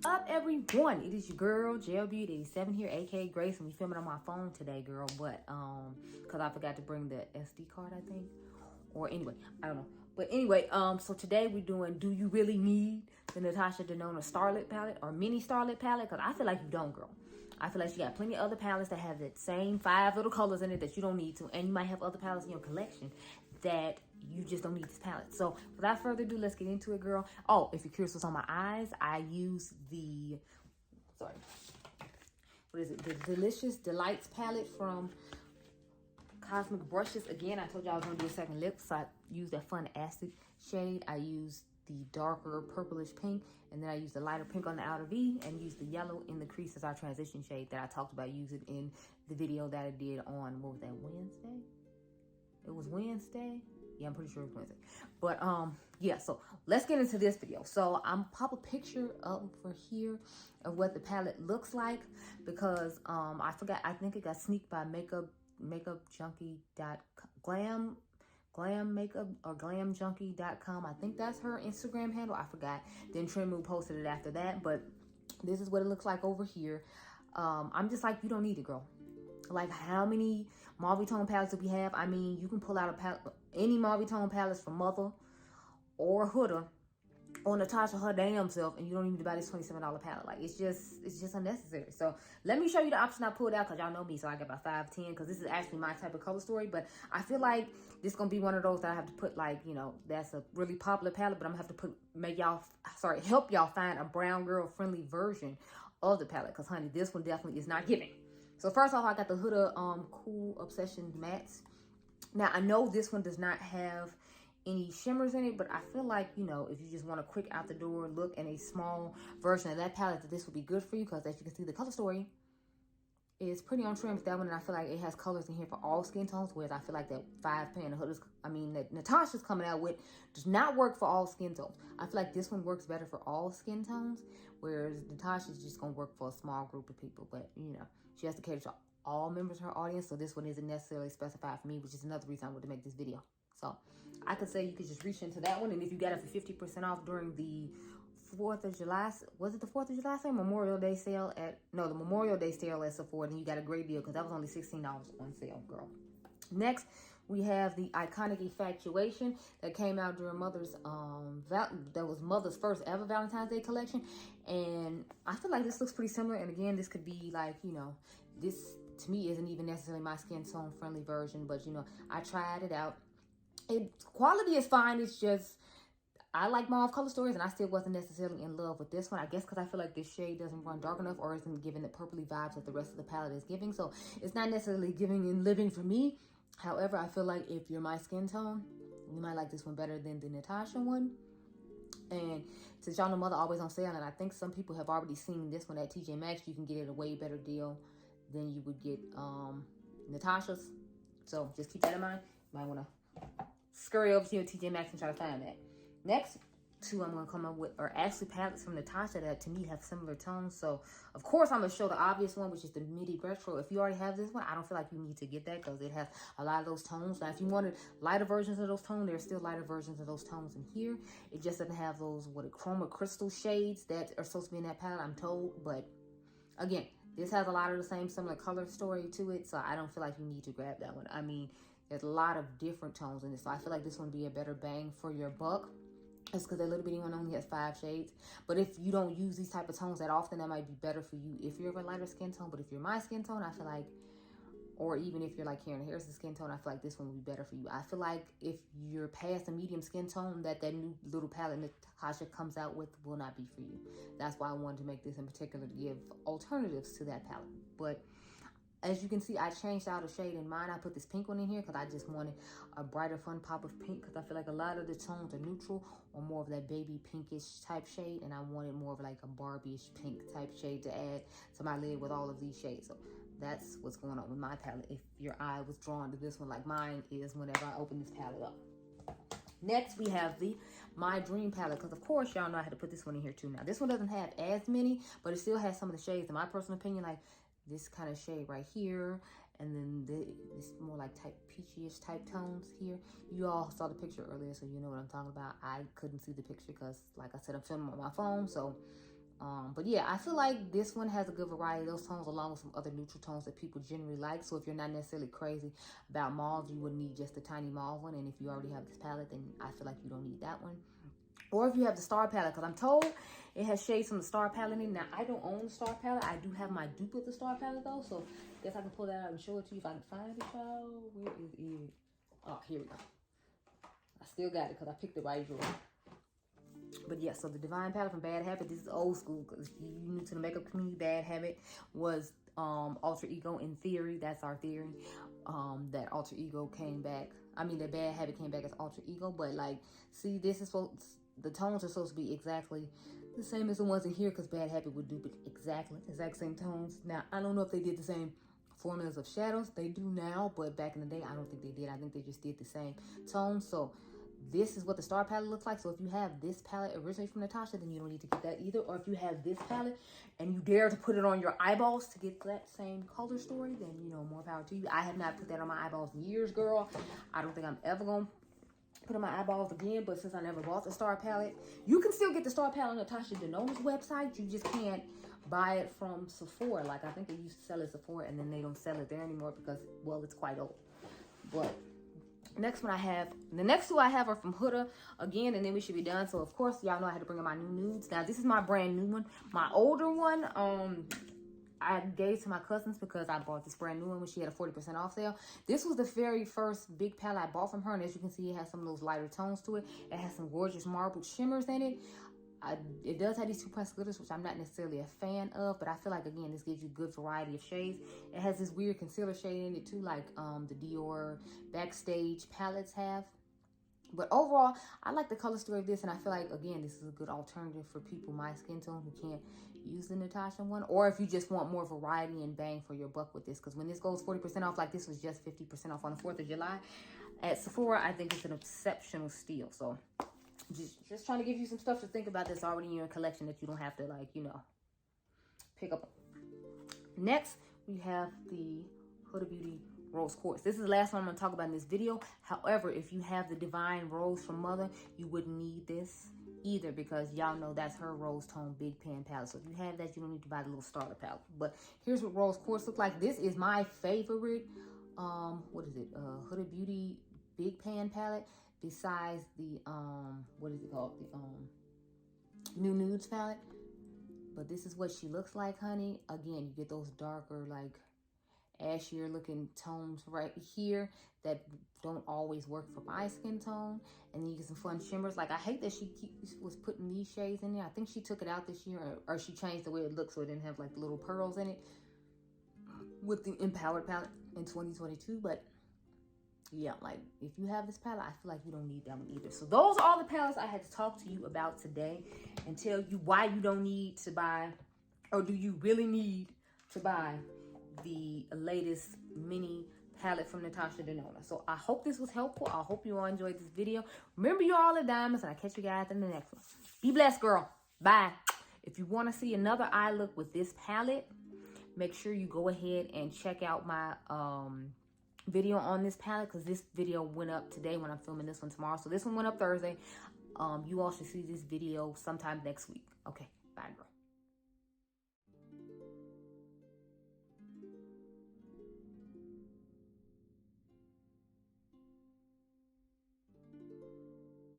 Up, everyone? It is your girl Beauty 87 here, aka Grace, and we filming on my phone today, girl. But because I forgot to bring the SD card, I think, or anyway, I don't know. But anyway, so today we're doing, do you really need the Natasha Denona Starlette palette or mini Starlette palette? Because I feel like you don't, girl. I feel like you got plenty of other palettes that have that same 5 little colors in it that you don't need to, and you might have other palettes in your collection that you just don't need this palette. So without further ado, let's get into it, girl. Oh, if you're curious what's on my eyes, I use the, sorry, what is it? The Delicious Delights palette from Cosmic Brushes. Again, I told you I was gonna do a second lip, so I used that fun acid shade. I used the darker purplish pink, and then I used the lighter pink on the outer V and used the yellow in the crease as our transition shade that I talked about using in the video that I did on, what was that, Wednesday? It was Wednesday. Yeah, I'm pretty sure it was Wednesday. But yeah, so let's get into this video. So I'm pop a picture over here of what the palette looks like, because I forgot, I think it got sneaked by makeupjunkie.glam makeup or glamjunkie.com. I think that's her Instagram handle. I forgot. Then Tremu posted it after that, but this is what it looks like over here. I'm just like, you don't need it, girl. Like, how many Mauve tone palettes do we have? I mean, you can pull out a palette, any Mauve tone palettes from Mother or Huda or Natasha her damn self, and you don't even need to buy this $27 palette. Like, it's just unnecessary. So let me show you the option I pulled out, because y'all know me, so I got about 5, 10, because this is actually my type of color story. But I feel like this is gonna be one of those that I have to put, like, you know, that's a really popular palette, but I'm gonna have to put, help y'all find a brown girl friendly version of the palette, because honey, this one definitely is not giving. So first off, I got the Huda Cool Obsession Mattes. Now, I know this one does not have any shimmers in it, but I feel like, you know, if you just want a quick out the door look and a small version of that palette, that this would be good for you, because as you can see, the color story is pretty on trend with that one, and I feel like it has colors in here for all skin tones, whereas I feel like that 5 pan that Natasha's coming out with does not work for all skin tones. I feel like this one works better for all skin tones, whereas Natasha's just gonna work for a small group of people. But you know, she has to cater to all members of her audience, so this one isn't necessarily specified for me, which is another reason I wanted to make this video. So I could say you could just reach into that one, and if you got it for 50% off during the 4th of July, was it the 4th of July sale? Memorial Day sale at, no, the Memorial Day sale at Sephora, and you got a great deal, because that was only $16 on sale, girl. Next, we have the Iconic Infatuation that came out during Mother's, that was Mother's first ever Valentine's Day collection. And I feel like this looks pretty similar. And again, this could be like, you know, this to me isn't even necessarily my skin tone friendly version, but you know, I tried it out. Quality is fine. It's just, I like mauve color stories, and I still wasn't necessarily in love with this one. I guess because I feel like this shade doesn't run dark enough, or isn't giving the purpley vibes that the rest of the palette is giving. So it's not necessarily giving and living for me. However, I feel like if you're my skin tone, you might like this one better than the Natasha one. And since y'all know Mother always on sale, and I think some people have already seen this one at TJ Maxx, you can get it at a way better deal than you would get Natasha's. So just keep that in mind. You might want to scurry over to your TJ Maxx and try to find that. Next, two I'm going to come up with are actually palettes from Natasha that to me have similar tones. So of course I'm going to show the obvious one, which is the Midi Retro. If you already have this one, I don't feel like you need to get that, because it has a lot of those tones. Now if you wanted lighter versions of those tones, there's still lighter versions of those tones in here. It just doesn't have those chroma crystal shades that are supposed to be in that palette, I'm told. But again, this has a lot of the same similar color story to it, so I don't feel like you need to grab that one. I mean, there's a lot of different tones in this, so I feel like this one would be a better bang for your buck. It's because that little bitty one only has 5 shades. But if you don't use these type of tones that often, that might be better for you if you're of a lighter skin tone. But if you're my skin tone, I feel like, or even if you're like Karen Harris's skin tone, I feel like this one would be better for you. I feel like if you're past a medium skin tone, that new little palette Natasha comes out with will not be for you. That's why I wanted to make this in particular, to give alternatives to that palette. But as you can see, I changed out a shade in mine. I put this pink one in here because I just wanted a brighter, fun pop of pink, because I feel like a lot of the tones are neutral or more of that baby pinkish type shade, and I wanted more of like a Barbie-ish pink type shade to add to my lid with all of these shades. So that's what's going on with my palette, if your eye was drawn to this one like mine is whenever I open this palette up. Next, we have the My Dream palette, because of course y'all know I had to put this one in here too. Now this one doesn't have as many, but it still has some of the shades, in my personal opinion, like this kind of shade right here, and then this more like peachy-ish type tones here. You all saw the picture earlier, so you know what I'm talking about. I couldn't see the picture because, like I said, I'm filming on my phone, so But yeah, I feel like this one has a good variety of those tones along with some other neutral tones that people generally like. So if you're not necessarily crazy about mauve, you would need just the tiny mauve one. And if you already have this palette, then I feel like you don't need that one. Or if you have the Star palette, because I'm told it has shades from the Star palette in it. Now, I don't own the Star palette. I do have my dupe of the Star palette, though. So I guess I can pull that out and show it to you if I can find it, y'all. Where is it? Oh, here we go. I still got it because I picked the right drawer. But yeah, so the Divine palette from Bad Habit. This is old school because if you new to the makeup community, Bad Habit was Alter Ego in theory. That's our theory. That Alter Ego came back. I mean, that Bad Habit came back as Alter Ego. But like, see, this is supposed, the tones are supposed to be exactly the same as the ones in here because Bad Habit would do exact same tones. Now, I don't know if they did the same formulas of shadows. They do now, but back in the day, I don't think they did. I think they just did the same tones. So this is what the Star palette looks like. So if you have this palette originally from Natasha, then you don't need to get that either. Or if you have this palette and you dare to put it on your eyeballs to get that same color story, then, you know, more power to you. I have not put that on my eyeballs in years, girl. I don't think I'm ever going to put on my eyeballs again. But since I never bought the Star palette, you can still get the Star palette on Natashadenona's website. You just can't buy it from Sephora. Like, I think they used to sell it at Sephora, and then they don't sell it there anymore because, well, it's quite old. But next one I have, the next two I have are from Huda again, and then we should be done. So of course, y'all know I had to bring in my new nudes. Now this is my brand new one. My older one, I gave to my cousins because I bought this brand new one when she had a 40% off sale. This was the very first big palette I bought from her, and as you can see, it has some of those lighter tones to it. It has some gorgeous marbled shimmers in it. It does have these 2 pressed glitters, which I'm not necessarily a fan of, but I feel like, again, this gives you a good variety of shades. It has this weird concealer shade in it too, like the Dior Backstage palettes have. But overall, I like the color story of this, and I feel like, again, this is a good alternative for people my skin tone who can't use the Natasha one, or if you just want more variety and bang for your buck with this, because when this goes 40% off, like this was just 50% off on the 4th of July at Sephora, I think it's an exceptional steal. So just trying to give you some stuff to think about that's already in your collection that you don't have to, like, you know, pick up. Next, we have the Huda Beauty Rose Quartz. This is the last one I'm going to talk about in this video. However, if you have the Divine Rose from Mother, you wouldn't need this either because y'all know that's her Rose Tone Big Pan palette. So if you have that, you don't need to buy the little starter palette. But here's what Rose Quartz looks like. This is my favorite, what is it? Huda Beauty Big Pan palette. Besides the, what is it called? The New Nudes palette. But this is what she looks like, honey. Again, you get those darker, like, ashier looking tones right here that don't always work for my skin tone. And then you get some fun shimmers. Like, I hate that she was putting these shades in there. I think she took it out this year, or she changed the way it looks so it didn't have, like, the little pearls in it with the Empowered palette in 2022. But yeah, like, if you have this palette, I feel like you don't need that one either. So those are all the palettes I had to talk to you about today and tell you why you don't need to buy, or do you really need to buy the latest mini palette from Natasha Denona. So I hope this was helpful. I hope you all enjoyed this video. Remember, you're all the diamonds, and I'll catch you guys in the next one. Be blessed, girl. Bye. If you want to see another eye look with this palette, make sure you go ahead and check out my video on this palette, because this video went up today when I'm filming this one tomorrow. So this one went up Thursday. You all should see this video sometime next week. Okay, bye, girl.